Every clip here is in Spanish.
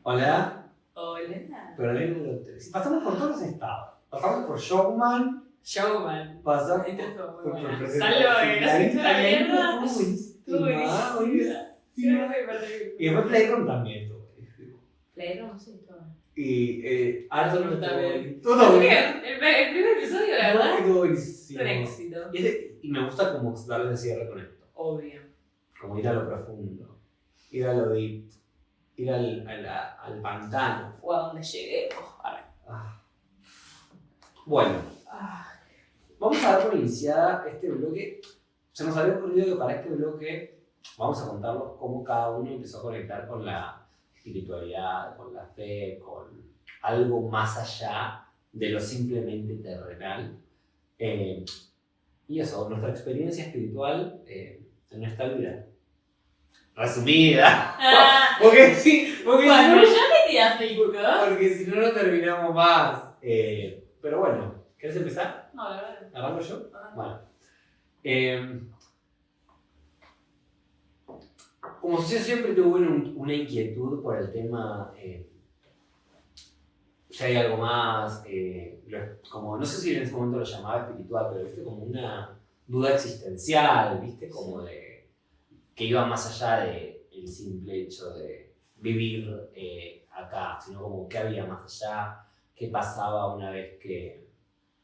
Hola. Hola. Pero el número 3. Pasamos por todos los estados. Pasamos por Showman. Pasamos por Salvo que no se hizo la mierda. Buenísima. Y después Playroom también estuvo buenísimo. Playroom, sí, todo. Y Arthur también. Todo Así bien. que el primer episodio, la verdad, Estuvo buenísimo. fue un éxito. Y me gusta como darle de cierre con esto. Obvio. Como ir a lo profundo. Ir a lo deep. Ir al pantano. O a donde lleguemos. Bueno, vamos a dar por iniciada este bloque. Se nos había ocurrido que para este bloque vamos a contarlos cómo cada uno empezó a conectar con la espiritualidad, con la fe, con algo más allá de lo simplemente terrenal. Y eso, nuestra experiencia espiritual en esta vida. Resumida. Porque Bueno, ya me quedas Facebook. porque si no, no terminamos más. Pero bueno, ¿querés empezar? No, la verdad. ¿Arranco yo? Bueno. Como yo siempre tuve una inquietud por el tema, si hay algo más, como no sé si en ese momento lo llamaba espiritual, pero viste como una duda existencial, viste como de que iba más allá del simple hecho de vivir acá, sino como qué había más allá, qué pasaba una vez que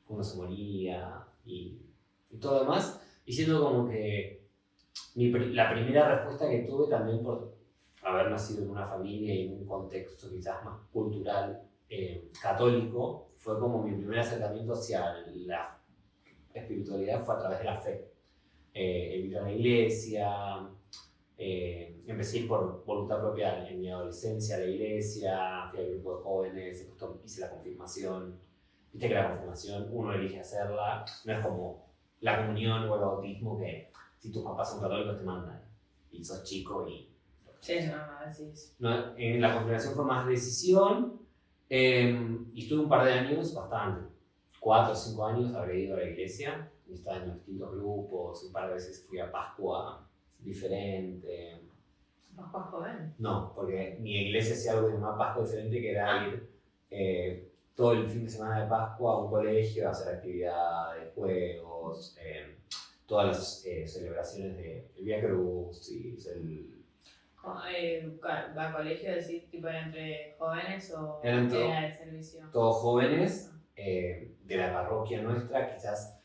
uno se moría y todo lo demás, y siendo como que la primera respuesta que tuve también por haber nacido en una familia y en un contexto quizás más cultural católico, fue como mi primer acercamiento hacia la espiritualidad fue a través de la fe. El ir a la iglesia, empecé a ir por voluntad propia en mi adolescencia a la iglesia, fui al grupo de jóvenes, justo hice la confirmación. Viste que la confirmación uno elige hacerla, no es como la comunión o el bautismo que si tus papás son católicos te mandan y sos chico y... Sí, no, así es. No, en la confirmación fue más decisión y estuve un par de años, bastante, 4 o 5 años habré ido a la iglesia, estaba en distintos grupos, un par de veces fui a Pascua diferente. ¿Pascua joven? No, porque mi iglesia hacía algo que se llamaba Pascua diferente, que era ir todo el fin de semana de Pascua a un colegio a hacer actividades, juegos, todas las celebraciones del Vía Crucis, ¿Va a colegio decir tipo era entre jóvenes o Eran era de servicio? todos jóvenes de la parroquia nuestra, quizás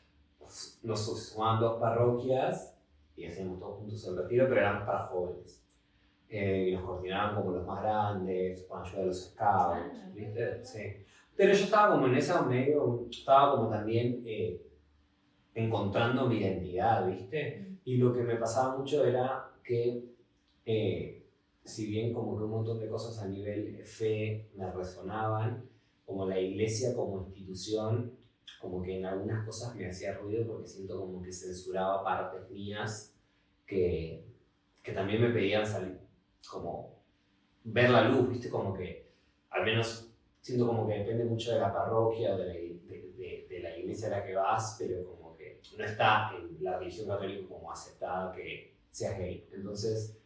nos sumaban 2 parroquias y hacíamos todos juntos el retiro, pero éramos para jóvenes. Y nos coordinaban como los más grandes, con ayuda de los scouts, ¿viste? Sí. Pero yo estaba como en esa medio, estaba como también encontrando mi identidad, ¿viste? Y lo que me pasaba mucho era que si bien como que un montón de cosas a nivel fe me resonaban, como la iglesia como institución, como que en algunas cosas me hacía ruido porque siento como que censuraba partes mías que también me pedían salir, como ver la luz, ¿viste? Como que al menos siento como que depende mucho de la parroquia o de la iglesia a la que vas, pero como que no está en la religión católica como aceptada que seas gay. Entonces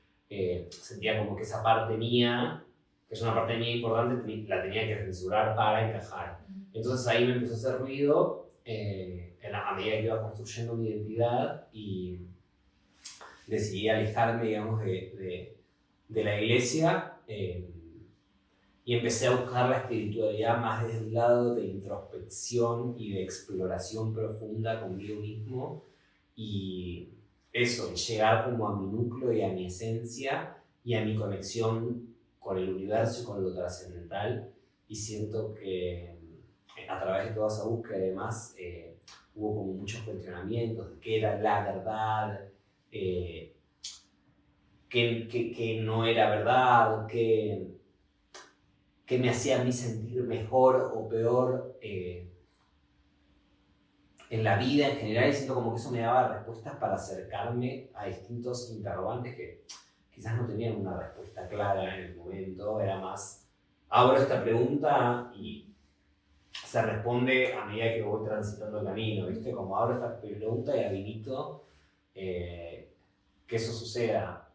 sentía como que esa parte mía, que es una parte mía importante, la tenía que censurar para encajar. Entonces ahí me empezó a hacer ruido a medida que iba construyendo mi identidad y decidí alejarme, digamos, de la iglesia y empecé a buscar la espiritualidad más desde un lado de introspección y de exploración profunda conmigo mismo y eso, llegar como a mi núcleo y a mi esencia y a mi conexión con el universo y con lo trascendental y siento que a través de toda esa búsqueda además hubo como muchos cuestionamientos de qué era la verdad, que no era verdad, que me hacía a mí sentir mejor o peor en la vida en general, y siento como que eso me daba respuestas para acercarme a distintos interrogantes que quizás no tenían una respuesta clara en el momento, era más, abro esta pregunta y se responde a medida que voy transitando el camino, ¿viste? Como abro esta pregunta y habilito que eso suceda.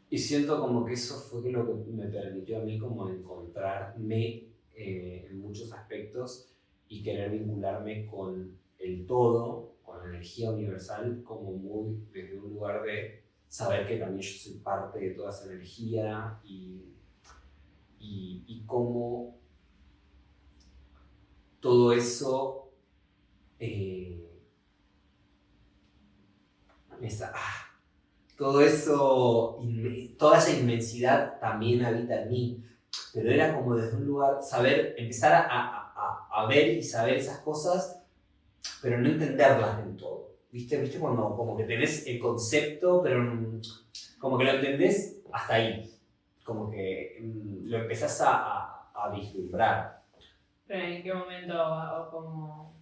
Y Y siento como que eso fue lo que me permitió a mí como encontrarme en muchos aspectos y querer vincularme con el todo, con la energía universal, como muy desde un lugar de saber que también yo soy parte de toda esa energía y cómo todo eso, todo eso, toda esa inmensidad también habita en mí, pero era como desde un lugar, empezar a ver y saber esas cosas, pero no entenderlas del todo. ¿Viste cuando como que tenés el concepto, pero como que lo entendés hasta ahí? Como que lo empezás a vislumbrar. Pero ¿en qué momento o como...?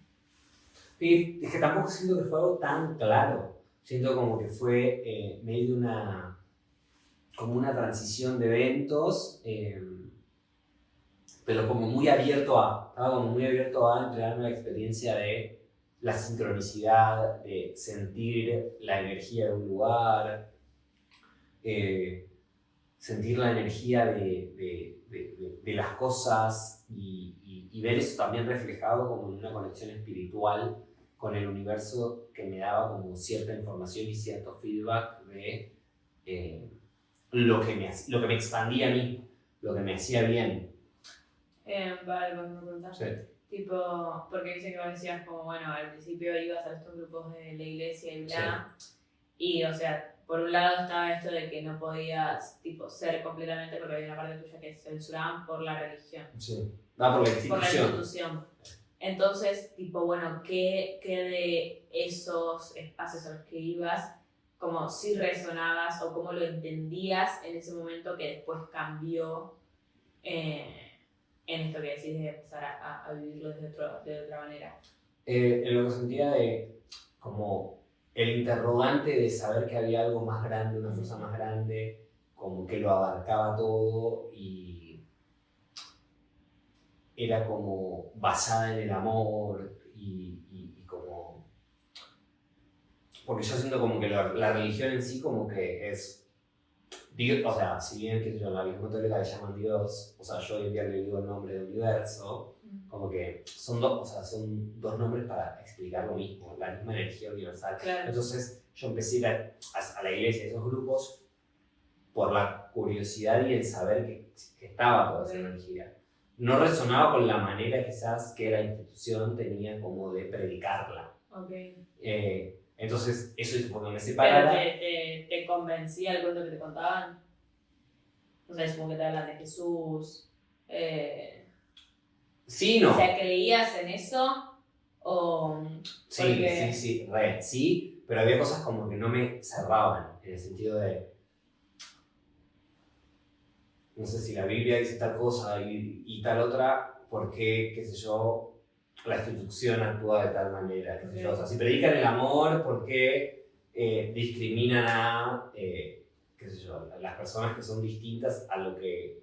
Y es que tampoco siento que fue algo tan claro. Siento como que fue medio como una transición de eventos, pero como muy estaba como muy abierto a entregarme la experiencia de la sincronicidad, de sentir la energía de un lugar, sentir la energía de las cosas y ver eso también reflejado como en una conexión espiritual con el universo que me daba como cierta información y cierto feedback de lo que me expandía a mí, lo que me hacía bien. Vale, pues me preguntás. Sí. Tipo, porque dice que vos decías como, bueno, al principio ibas a estos grupos de la iglesia y bla, y o sea, por un lado estaba esto de que no podías, tipo, ser completamente, porque había una parte tuya que censuraban por la religión. Sí. Por la institución. Por la institución. Entonces, tipo, bueno, ¿qué de esos espacios a los que ibas, como si resonabas o cómo lo entendías en ese momento que después cambió en esto que decís de empezar a vivirlo de otra manera? En lo que sentía de como el interrogante de saber que había algo más grande, una fuerza más grande, como que lo abarcaba todo y era como basada en el amor y como... Porque yo siento como que la religión en sí como que es... Dios, o sea, si bien que yo en la religión católica le llaman Dios, o sea, yo hoy en día le digo el nombre de universo, como que son dos nombres para explicar lo mismo, la misma energía universal. Claro. Entonces yo empecé a ir a la iglesia, a esos grupos, por la curiosidad y el saber que estaba toda esa energía. No resonaba con la manera quizás que la institución tenía como de predicarla. Okay. Entonces eso es porque me separara. ¿Pero te convencía el cuento que te contaban? O sea, es como que te hablan de Jesús. Sí, no. O sea, ¿creías en eso? O porque... Sí, pero había cosas como que no me cerraban, en el sentido de, no sé si la Biblia dice tal cosa y tal otra, ¿por qué, qué sé yo, la institución actúa de tal manera? Qué sé yo? O sea, si predican el amor, ¿por qué discriminan a, qué sé yo, a las personas que son distintas a lo que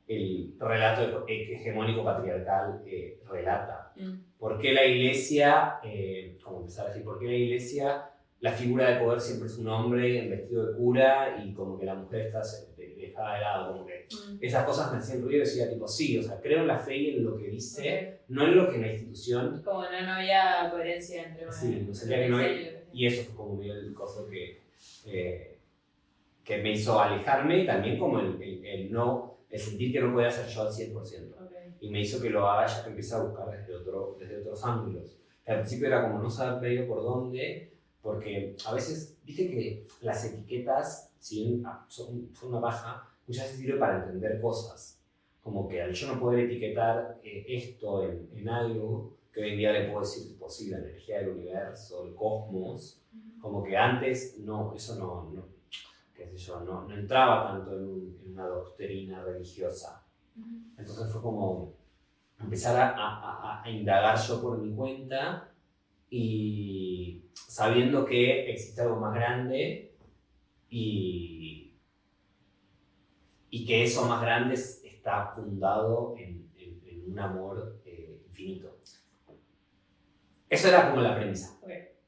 el relato hegemónico patriarcal relata? ¿Por qué la iglesia, como empezar a decir, por qué la iglesia, la figura de poder siempre es un hombre en vestido de cura y como que la mujer está dejada de lado? Como que esas cosas me hacían ruido y decía tipo, sí, o sea, creo en la fe y en lo que dice, no en lo que la institución... Como no había coherencia entre... Sí, no sabía que no hay, y eso fue como medio el coso que me hizo alejarme y también como el sentir que no podía ser yo al 100%. Y me hizo que lo haga, ya que empecé a buscar desde otros ángulos. Al principio era como no saber medio por dónde, porque a veces, viste que las etiquetas, si bien son una paja, muchas veces sirven para entender cosas. Como que al yo no poder etiquetar esto en algo, que hoy en día le puedo decir posible, la energía del universo, el cosmos, como que antes eso no qué sé yo, no entraba tanto en una doctrina religiosa. Entonces fue como empezar a indagar yo por mi cuenta y sabiendo que existe algo más grande y que eso más grande está fundado en un amor infinito. Eso era como la premisa.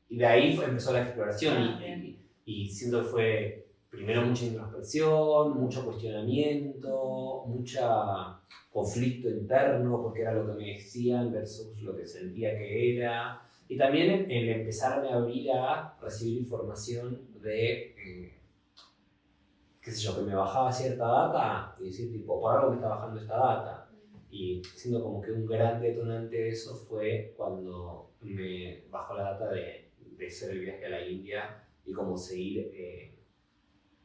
Y de ahí empezó la exploración y siento que fue primero mucha introspección, mucho cuestionamiento, mucho conflicto interno, porque era lo que me decían versus lo que sentía que era. Y también el empezarme a abrir a recibir información de, qué sé yo, que me bajaba cierta data y decir, tipo, por algo me está bajando esta data. Y siendo como que un gran detonante de eso fue cuando me bajó la data de hacer el viaje a la India y como seguir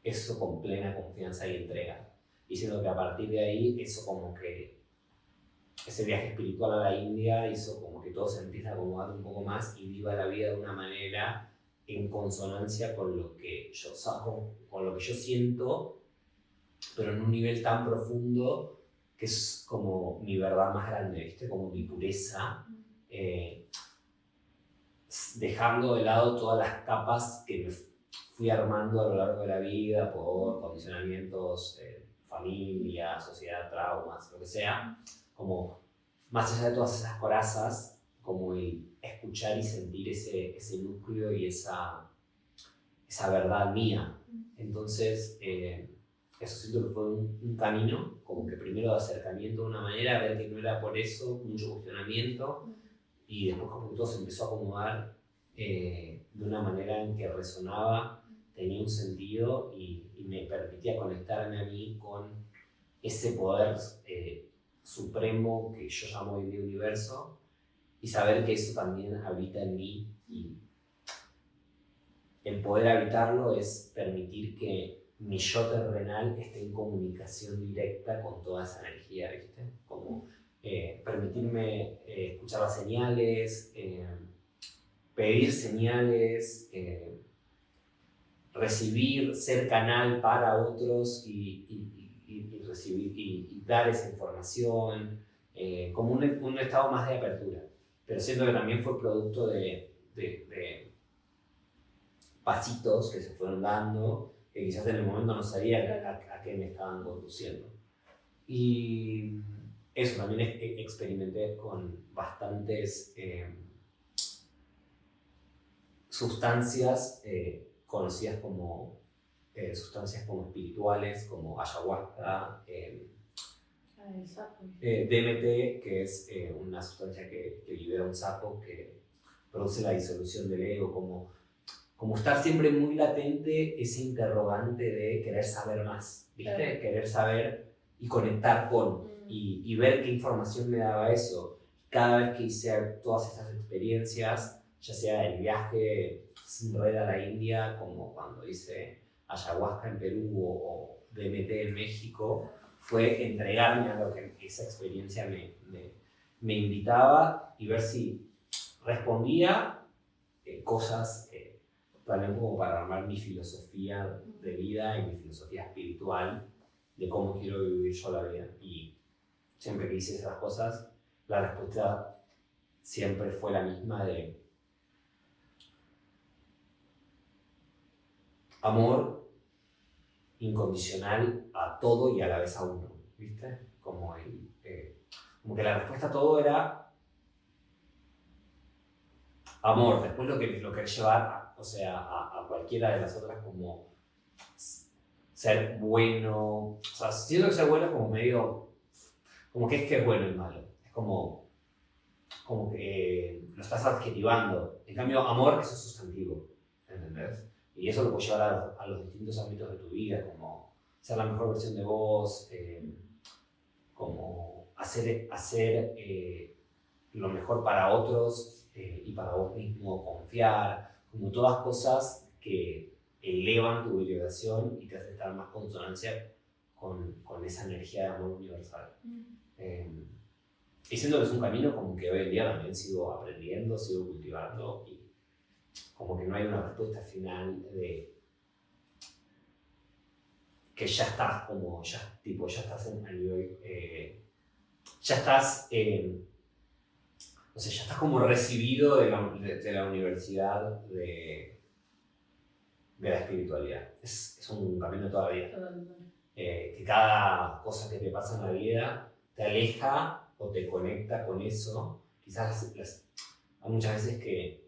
eso con plena confianza y entrega. Y siendo que a partir de ahí, eso como que ese viaje espiritual a la India hizo como que todo se empieza a acomodar un poco más y viva la vida de una manera en consonancia con lo que yo saco, con lo que yo siento, pero en un nivel tan profundo que es como mi verdad más grande, ¿viste? Como mi pureza, dejando de lado todas las capas que me fui armando a lo largo de la vida por condicionamientos, familia, sociedad, traumas, lo que sea, como más allá de todas esas corazas, como el escuchar y sentir ese núcleo y esa verdad mía. Entonces, eso siento que fue un camino, como que primero de acercamiento de una manera, ver que no era por eso, mucho cuestionamiento, y después como que todo se empezó a acomodar de una manera en que resonaba, tenía un sentido y me permitía conectarme a mí con ese poder supremo que yo llamo el universo y saber que eso también habita en mí y el poder habitarlo es permitir que mi yo terrenal esté en comunicación directa con toda esa energía, ¿viste? Como permitirme escuchar las señales, pedir señales, recibir, ser canal para otros y recibir y dar esa información, como un estado más de apertura. Pero siento que también fue producto de pasitos que se fueron dando, que quizás en el momento no sabía a qué me estaban conduciendo. Y eso también experimenté con bastantes sustancias conocidas como sustancias como espirituales, como ayahuasca, DMT, que es una sustancia que libera un sapo que produce la disolución del ego, como estar siempre muy latente ese interrogante de querer saber más, ¿viste? Claro. Querer saber y conectar con, y ver qué información me daba eso. Cada vez que hice todas estas experiencias, ya sea el viaje sin red a la India, como cuando hice ayahuasca en Perú o DMT en México, fue entregarme a lo que esa experiencia me invitaba y ver si respondía cosas también como para armar mi filosofía de vida y mi filosofía espiritual de cómo quiero vivir yo la vida. Y siempre que hice esas cosas, la respuesta siempre fue la misma de amor incondicional a todo y a la vez a uno, ¿viste? Como que la respuesta a todo era amor. Después lo que llevar a cualquiera de las otras, como ser bueno. O sea, siento que ser bueno es como medio, como que es bueno y malo. Es como que lo estás adjetivando. En cambio, amor es un sustantivo, ¿entendés? Y eso lo puedes llevar a los distintos ámbitos de tu vida, como ser la mejor versión de vos, como hacer lo mejor para otros y para vos mismo, confiar, como todas cosas que elevan tu vibración y te hacen estar más consonancia con esa energía de amor universal. Y siento que es un camino como que hoy en día también sigo aprendiendo, sigo cultivando y como que no hay una respuesta final de que ya estás como, ya estás a nivel, ya estás como recibido de la universidad de la espiritualidad. Es un camino todavía. Que cada cosa que te pasa en la vida te aleja o te conecta con eso. Quizás hay muchas veces que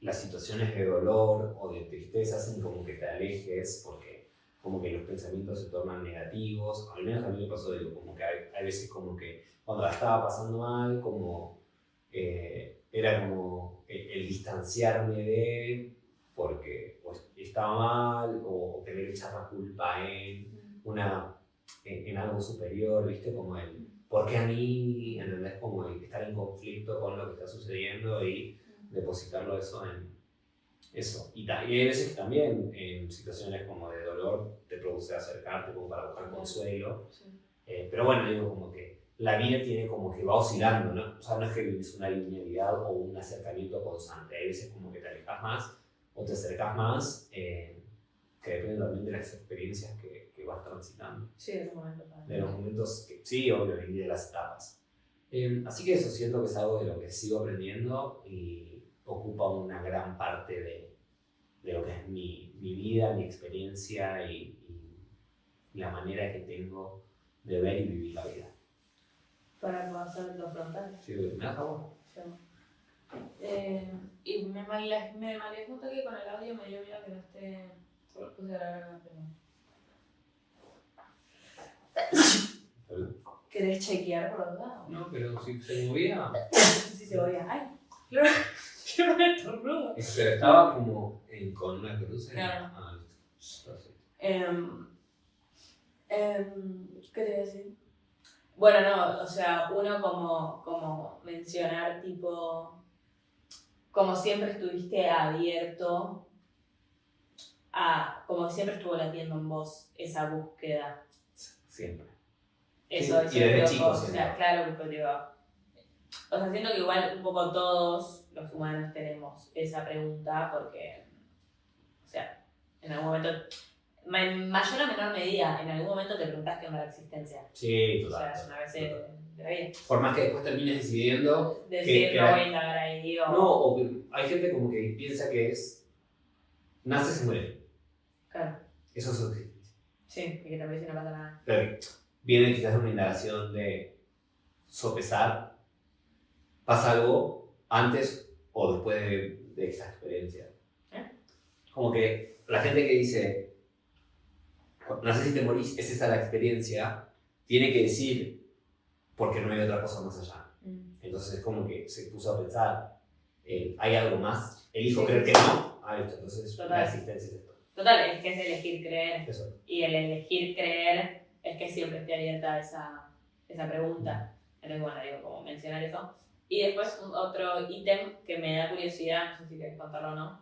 las situaciones de dolor o de tristeza hacen como que te alejes porque como que los pensamientos se tornan negativos. Al menos a mí me pasó, digo, como que hay veces como que cuando la estaba pasando mal, como era como el distanciarme de, porque pues, estaba mal, o querer echar la culpa en algo superior, ¿viste? Como el, ¿por qué a mí? ¿Entendés? Como el estar en conflicto con lo que está sucediendo y depositarlo eso en eso. Y hay veces que también en situaciones como de dolor te produce acercarte como para buscar consuelo. Sí. Pero bueno, digo como que la vida tiene como que va oscilando, ¿no? O sea, no es que es una linealidad o un acercamiento constante. Hay veces como que te alejas más o te acercas más, que depende también de las experiencias que vas transitando. Sí, de los momentos. De los momentos que sí, obvio, y de las etapas. Así que eso siento que es algo de lo que sigo aprendiendo y ocupa una gran parte de lo que es mi vida, mi experiencia y la manera que tengo de ver y vivir la vida. Para pasar los frontales. Sí, ¿me das agua? Y me malé un toque con el audio, me dio miedo que no esté. Solo puse a grabar, pero. ¿Querés chequear por los lados? No, pero si se movía. Si se movía. ¡Ay! Yo me estornudo. Pero estaba como con una cruz. Claro. Ah, listo. ¿Qué te iba a decir? Bueno, no, o sea, uno como mencionar, tipo, como siempre estuviste abierto como siempre estuvo latiendo en vos esa búsqueda. Siempre. Eso y desde creo, chico, o sea, claro, porque digo, o sea, siento que igual un poco todos los humanos tenemos esa pregunta porque, o sea, en algún momento, en mayor o menor medida, en algún momento te preguntás qué onda la existencia. Sí, O total. sea, es una vez de la vida. Por más que después termines decidiendo. Decir, no voy a indagar ahí o. No, o hay gente como que piensa que es. Nace, se muere. Claro. Eso es su existencia. Sí, y que tal vez no pasa nada. Pero viene quizás de una indagación de sopesar. ¿Pasa algo antes o después de esa experiencia? Como que la gente que dice, no sé si te morís, es esa la experiencia, tiene que decir, porque no hay otra cosa más allá. Entonces es como que se puso a pensar, ¿hay algo más? Elijo creer que no. Entonces Total. la existencia es esto. Total, es que es elegir creer. Eso. Y el elegir creer es que siempre esté abierta a esa pregunta. Entonces, bueno, digo, como mencionar eso. Y después otro ítem que me da curiosidad, no sé si querés contarlo o no,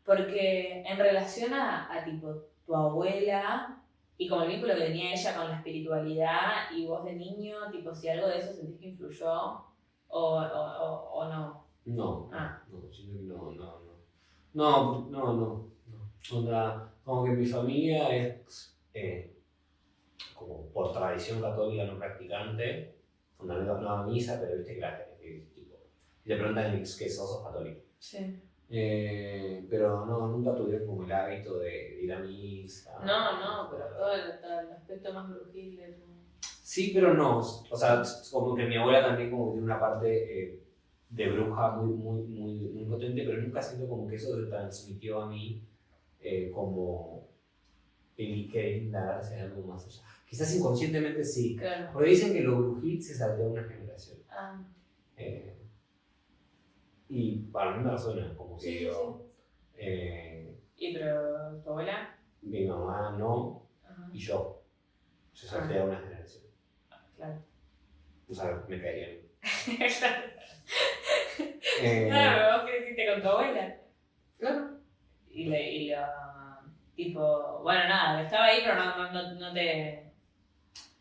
porque en relación a tipo tu abuela y como el vínculo que tenía ella con la espiritualidad y vos de niño, tipo si algo de eso sentís que influyó o no. No, no, siento que no. Onda, como que mi familia es como por tradición católica no practicante, no a misa, pero viste que tipo, si te preguntan qué sos católico. Sí. Pero no, nunca tuvieron como el hábito de ir a misa. No, pero todo el aspecto más brujil de tu. Sí, pero no. O sea, como que mi abuela también como que tiene una parte de bruja muy potente, pero nunca siento como que eso se transmitió a mí como el querer indagarse en algo más allá. Quizás inconscientemente sí. Claro. Porque dicen que lo brujil se saltea una generación. Y para mí me resuena, como que sí, yo. ¿Y pero tu abuela? Mi mamá no, y yo. Se saltea una generación. Claro. O sea, me caería. Claro, vos creciste con tu abuela. Claro. Y tipo, bueno, nada, estaba ahí, pero no te.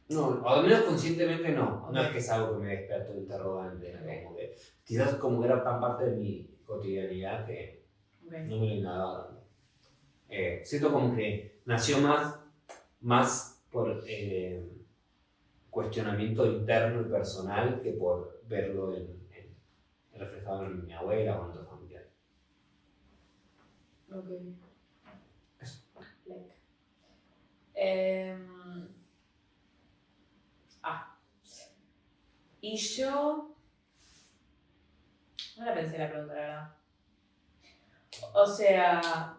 No, al menos conscientemente no. No es que es algo que me despierto de interrogante. Como que, quizás como que era tan parte de mi cotidianidad que no me lo indagaba tanto. Siento como que nació más por cuestionamiento interno y personal que por verlo reflejado en mi abuela o en otros familiares. Ok. Eso. Y yo. No la pensé la pregunta, la verdad. O sea.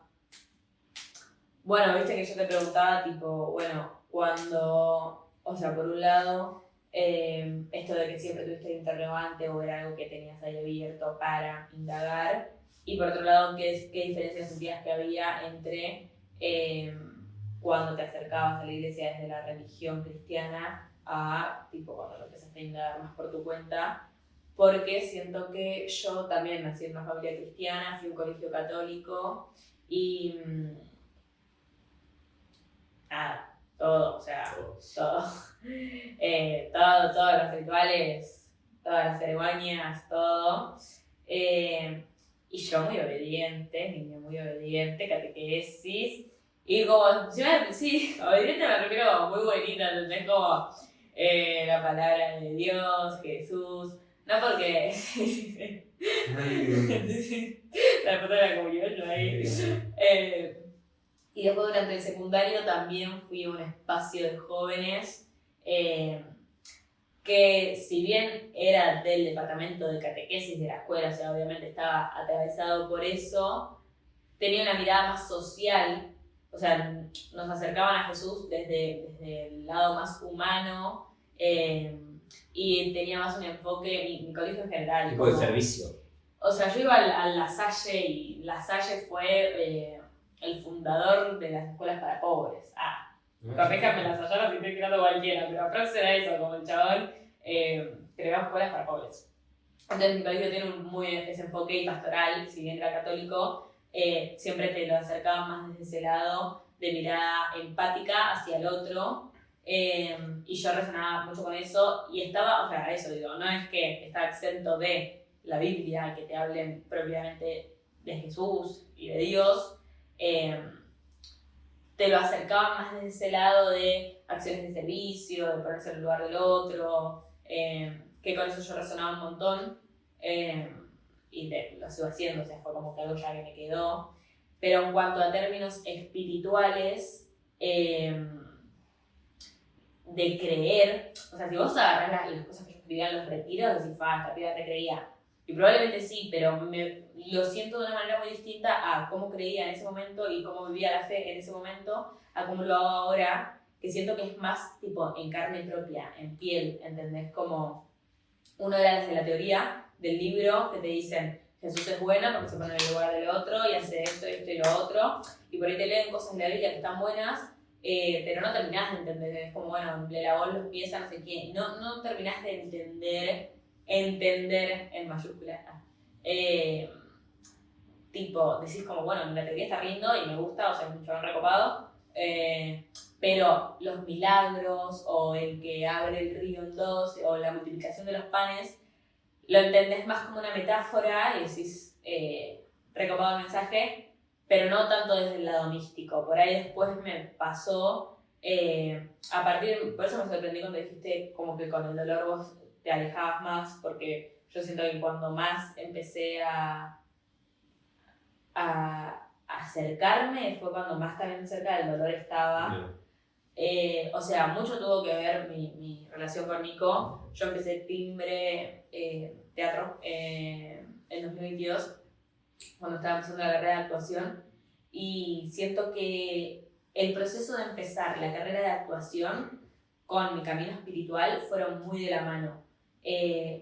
Bueno, viste que yo te preguntaba, tipo, bueno, cuando, o sea, por un lado, esto de que siempre tuviste el interrogante o era algo que tenías ahí abierto para indagar, y por otro lado, qué diferencias sentías que había entre cuando te acercabas a la iglesia desde la religión cristiana a, tipo, cuando lo empezaste a indagar más por tu cuenta, porque siento que yo también nací en una familia cristiana, fui a un colegio católico y nada, todo, o sea, todo. Todos los rituales, todas las ceremonias, todo. Y yo muy obediente, niña muy obediente, catequesis. Y como, sí, obediente me refiero como muy buenita, ¿entendés? Como la palabra de Dios, Jesús. No porque. La foto de la comunión, yo ahí. Y después durante el secundario también fui a un espacio de jóvenes que si bien era del departamento de catequesis de la escuela, o sea, obviamente estaba atravesado por eso, tenía una mirada más social, o sea, nos acercaban a Jesús desde el lado más humano y tenía más un enfoque, mi colegio en general. Tipo de servicio. O sea, yo iba a La Salle y La Salle fue el fundador de las escuelas para pobres. Corríjame las Sallanas si estoy tirando cualquiera, pero aprox era eso, como el chabón creaba escuelas para pobres. Entonces mi colegio tiene ese enfoque pastoral, si bien era católico, siempre te lo acercaban más desde ese lado de mirada empática hacia el otro. Y yo resonaba mucho con eso y estaba, o sea, eso digo, no es que estaba exento de la Biblia, que te hablen propiamente de Jesús y de Dios, te lo acercaban más desde ese lado de acciones de servicio, de ponerse en el lugar del otro, que con eso yo resonaba un montón, y lo sigo haciendo, o sea, fue como que algo ya que me quedó. Pero en cuanto a términos espirituales, de creer, o sea, si vos agarrás las cosas que yo escribía en los retiros, decís, esta piba te creía. Y probablemente sí, pero lo siento de una manera muy distinta a cómo creía en ese momento y cómo vivía la fe en ese momento, a cómo lo hago ahora, que siento que es más tipo en carne propia, en piel, ¿entendés? Como uno era desde la teoría del libro que te dicen Jesús es bueno porque se pone en el lugar del otro y hace esto y lo otro, y por ahí te leen cosas de la Biblia que están buenas, pero no terminás de entender, es como, bueno, le lavó los pies a no sé quién, no terminás de entender en mayúsculas. Tipo, decís como, bueno, la teoría está riendo y me gusta, o sea, es un chabón recopado, pero los milagros o el que abre el río en dos o la multiplicación de los panes, lo entendés más como una metáfora y decís, recopado el mensaje, pero no tanto desde el lado místico. Por ahí después me pasó, por eso me sorprendí cuando dijiste como que con el dolor vos te alejabas más, porque yo siento que cuando más empecé a acercarme fue cuando más también cerca del dolor estaba. O sea, mucho tuvo que ver mi relación con Nico. Yo empecé timbre teatro en 2022, cuando estaba empezando la carrera de actuación, y siento que el proceso de empezar la carrera de actuación con mi camino espiritual fueron muy de la mano.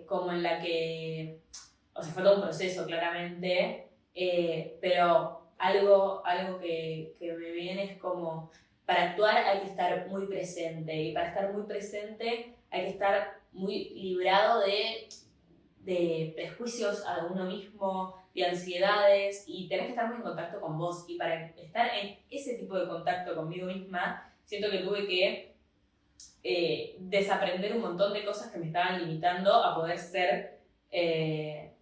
Como en la que, o sea, fue todo un proceso claramente, pero algo que me viene es como, para actuar hay que estar muy presente, y para estar muy presente hay que estar muy librado de prejuicios a uno mismo, de ansiedades, y tenés que estar muy en contacto con vos. Y para estar en ese tipo de contacto conmigo misma, siento que tuve que desaprender un montón de cosas que me estaban limitando a poder ser en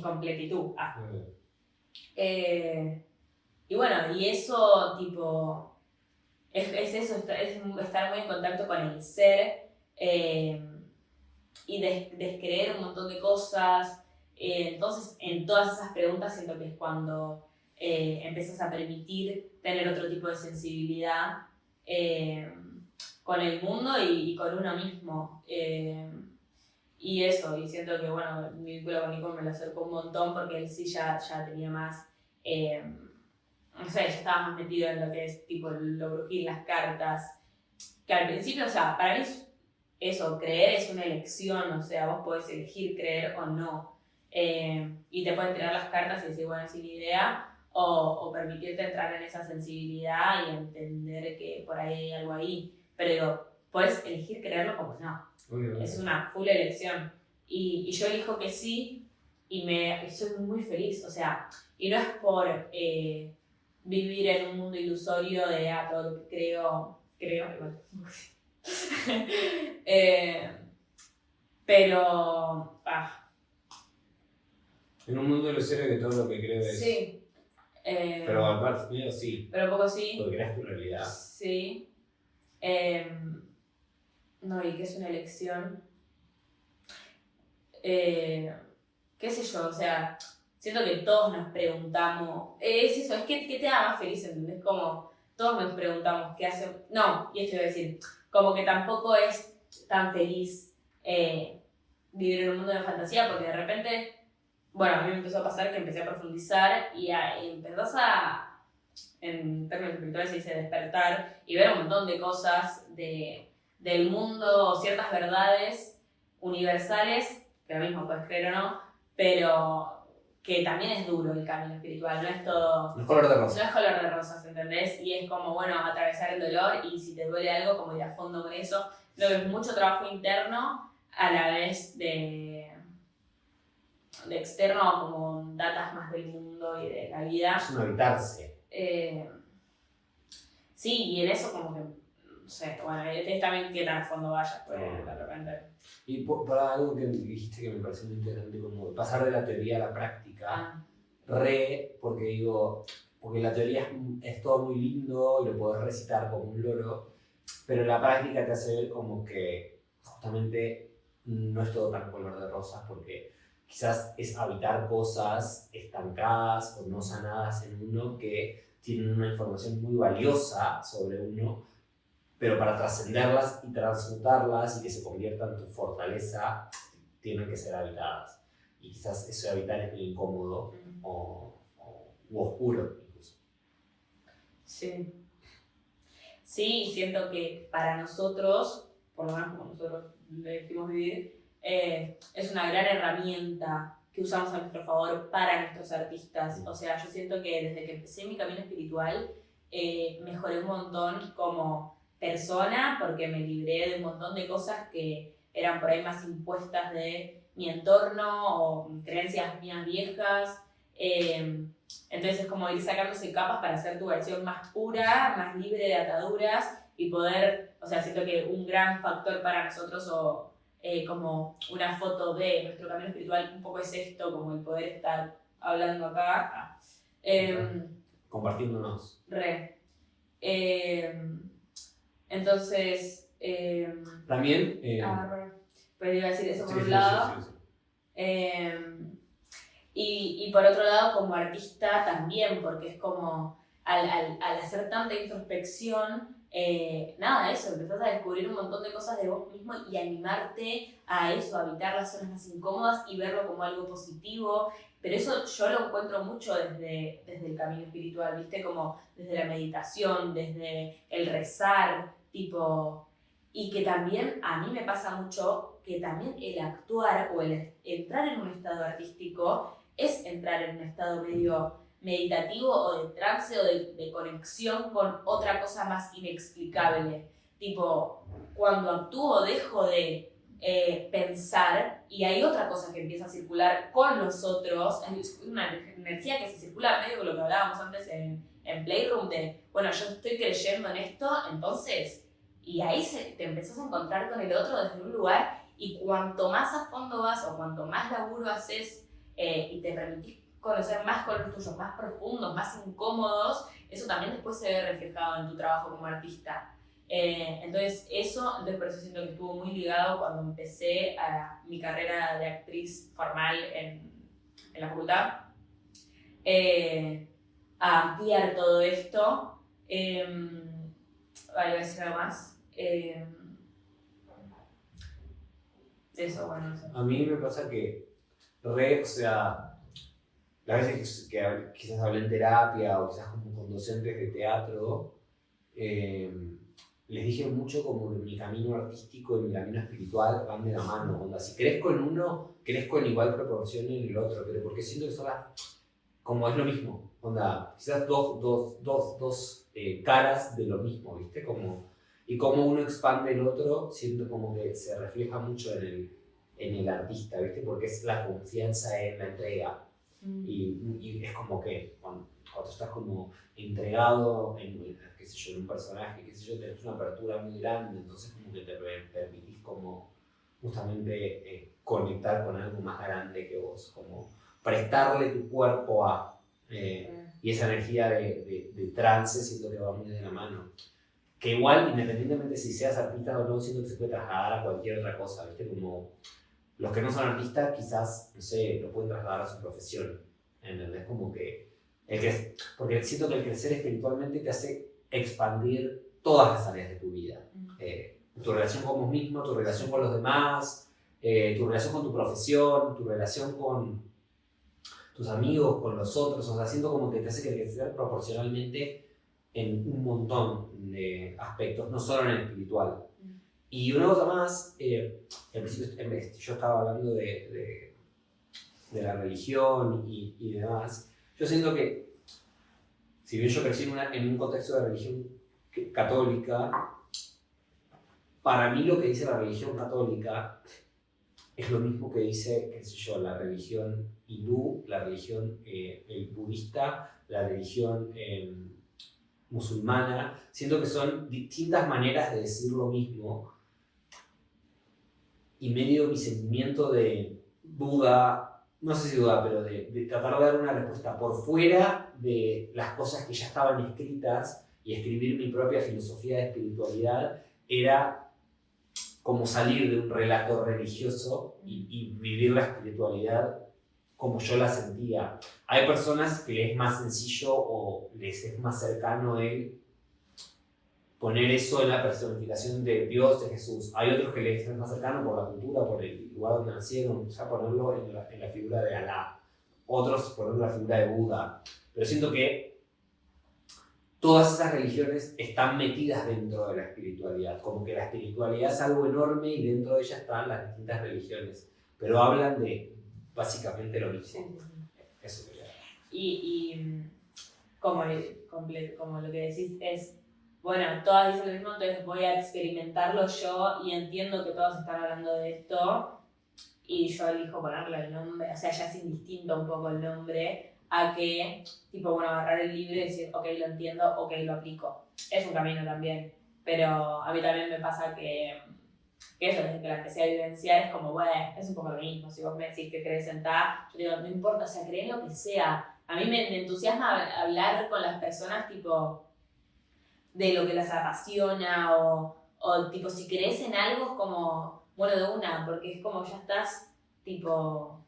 completitud. Y bueno, y eso, tipo, es eso, es estar muy en contacto con el ser y descreer un montón de cosas. Entonces, en todas esas preguntas siento que es cuando empiezas a permitir tener otro tipo de sensibilidad con el mundo y con uno mismo. Y eso, y siento que, bueno, mi vínculo con Nico me lo acercó un montón porque él sí ya tenía más, no sé, ya estaba más metido en lo que es tipo lo brujil, las cartas, que al principio, o sea, para mí eso, creer es una elección, o sea, vos podés elegir creer o no. Y te pueden tirar las cartas y decir, bueno, sin idea, o permitirte entrar en esa sensibilidad y entender que por ahí hay algo ahí. Pero digo, puedes elegir creerlo como no. Obviamente. Es una full elección. Y yo elijo que sí y soy muy feliz, o sea, y no es por vivir en un mundo ilusorio de todo lo que creo, igual. Pero, En un mundo ilusorio que todo lo que creo es... sí. Pero aparte mío sí. Pero poco sí. Porque creas tu realidad. Sí. No, y que es una elección. Qué sé yo, o sea, siento que todos nos preguntamos, es eso, es que te da más feliz, ¿entendés? Como todos nos preguntamos qué hace, no, y esto iba a decir, como que tampoco es tan feliz vivir en un mundo de fantasía, porque de repente, bueno, a mí me empezó a pasar que empecé a profundizar y empezás en términos espirituales se dice despertar, y ver un montón de cosas del mundo, o ciertas verdades universales, que lo mismo puedes creer o no, pero que también es duro el camino espiritual, no es todo... No es color de rosa. No es color de rosas, ¿entendés? Y es como, bueno, atravesar el dolor y si te duele algo, como ir a fondo con eso. Lo que es mucho trabajo interno a la vez de externo, como datas más del mundo y de la vida. Es un habitarse. Sí, y en eso como que, no sé, bueno, es también qué tan a fondo vayas, pues de repente. Y por algo que dijiste que me pareció muy interesante, como pasar de la teoría a la práctica, porque digo, porque la teoría es todo muy lindo y lo podés recitar como un loro, pero la práctica te hace ver como que justamente no es todo tan color de rosas, porque quizás es habitar cosas estancadas o no sanadas en uno que tienen una información muy valiosa sobre uno, pero para trascenderlas y transmutarlas y que se conviertan en tu fortaleza, tienen que ser habitadas. Y quizás eso de habitar es muy incómodo o oscuro incluso. Sí. Sí, siento que para nosotros, por lo menos como nosotros elegimos vivir, es una gran herramienta que usamos a nuestro favor para nuestros artistas. O sea, yo siento que desde que empecé mi camino espiritual, mejoré un montón como persona, porque me libré de un montón de cosas que eran por ahí más impuestas de mi entorno o creencias mías viejas. Entonces es como ir sacándose capas para hacer tu versión más pura, más libre de ataduras y poder, o sea, siento que un gran factor para nosotros como una foto de nuestro camino espiritual un poco es esto, como el poder estar hablando acá. Compartiéndonos. Entonces, también... pues iba a decir eso por un sí, lado. Sí. Y por otro lado, como artista también, porque es como al hacer tanta introspección, nada, eso, empezás a descubrir un montón de cosas de vos mismo y animarte a eso, a habitar las zonas más incómodas y verlo como algo positivo. Pero eso yo lo encuentro mucho desde el camino espiritual, ¿viste? Como desde la meditación, desde el rezar, tipo... Y que también a mí me pasa mucho que también el actuar o el entrar en un estado artístico es entrar en un estado medio meditativo o de trance o de conexión con otra cosa más inexplicable. Tipo, cuando actúo dejo de pensar y hay otra cosa que empieza a circular con los otros, es una energía que se circula medio con lo que hablábamos antes en Playroom de, bueno, yo estoy creyendo en esto, entonces... Y ahí te empezás a encontrar con el otro desde un lugar y cuanto más a fondo vas o cuanto más laburo haces y te permitís conocer más colores tuyos, más profundos, más incómodos, eso también después se ve reflejado en tu trabajo como artista. Entonces por eso siento que estuvo muy ligado cuando empecé mi carrera de actriz formal en la facultad, a ampliar todo esto. Vale, voy a decir algo más. Eso, bueno, no sé. A mí me pasa que o sea, las veces que quizás hablé en terapia o quizás como con docentes de teatro, les dije mucho como que mi camino artístico y mi camino espiritual van de la mano. Onda, si crezco en uno, crezco en igual proporción en el otro, pero porque siento que son como es lo mismo. Onda, quizás dos caras de lo mismo, ¿viste? Y como uno expande el otro, siento como que se refleja mucho en el artista, ¿viste? Porque es la confianza en la entrega. Y es como que cuando estás como entregado qué sé yo, en un personaje, qué sé yo, tenés una apertura muy grande, entonces como que te permitís como justamente conectar con algo más grande que vos, como prestarle tu cuerpo a, y esa energía de trance siento que va muy de la mano. Que igual, independientemente si seas artista o no, siento que se puede trasladar a cualquier otra cosa, ¿viste? Como los que no son artistas quizás, no sé, lo pueden trasladar a su profesión, ¿entendés? Como que, porque siento que el crecer espiritualmente te hace expandir todas las áreas de tu vida. Tu relación con vos mismo, tu relación con los demás, tu relación con tu profesión, tu relación con tus amigos, con los otros, o sea, siento como que te hace crecer proporcionalmente en un montón de aspectos, no solo en el espiritual. Y una cosa más, al principio yo estaba hablando de la religión y demás. Yo siento que, si bien yo crecí en un contexto de religión católica, para mí lo que dice la religión católica es lo mismo que dice, qué sé yo, la religión hindú, la religión budista, la religión musulmana. Siento que son distintas maneras de decir lo mismo. Y medio mi sentimiento de duda, no sé si duda, pero de tratar de dar una respuesta por fuera de las cosas que ya estaban escritas y escribir mi propia filosofía de espiritualidad, era como salir de un relato religioso y vivir la espiritualidad como yo la sentía. Hay personas que les es más sencillo o les es más cercano el poner eso en la personificación de Dios, de Jesús. Hay otros que les es más cercano por la cultura, por el lugar donde nacieron, ya ponerlo en la figura de Alá. Otros ponerlo en la figura de Buda. Pero siento que todas esas religiones están metidas dentro de la espiritualidad. Como que la espiritualidad es algo enorme y dentro de ella están las distintas religiones. Pero hablan de básicamente lo mismo. Eso que y como lo que decís es, bueno, todas dicen lo mismo, entonces voy a experimentarlo yo y entiendo que todos están hablando de esto y yo elijo ponerle el nombre, o sea, ya es indistinto un poco el nombre a que, tipo, bueno, agarrar el libro y decir, ok, lo entiendo, ok, lo aplico. Es un camino también, pero a mí también me pasa que eso, desde que la empecé a vivenciar, es como, bueno, es un poco lo mismo. Si vos me decís que crees en tal, yo digo, no importa, o sea, creen lo que sea. A mí me entusiasma hablar con las personas, tipo, de lo que las apasiona o tipo, si crees en algo, es como, bueno, de una, porque es como ya estás, tipo,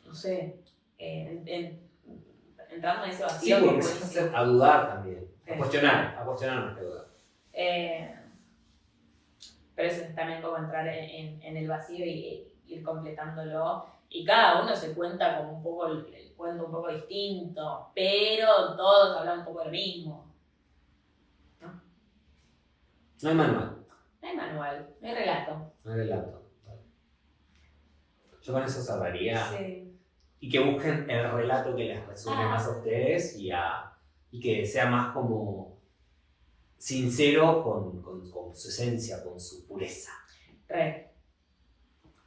no sé, entrando en ese vacío. Sí, porque empiezas a dudar también, a cuestionar más que dudar. Pero eso es también como entrar en el vacío y ir completándolo. Y cada uno se cuenta como un poco el cuento un poco distinto, pero todos hablan un poco de lo mismo. ¿No? No hay manual. No hay manual, no hay relato. No hay relato. Yo con eso cerraría. Sí. Y que busquen el relato que les resuene más a ustedes y que sea más como sincero con su esencia, con su pureza.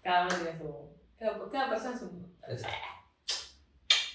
Cada uno tiene su... Cada persona es un... Exacto.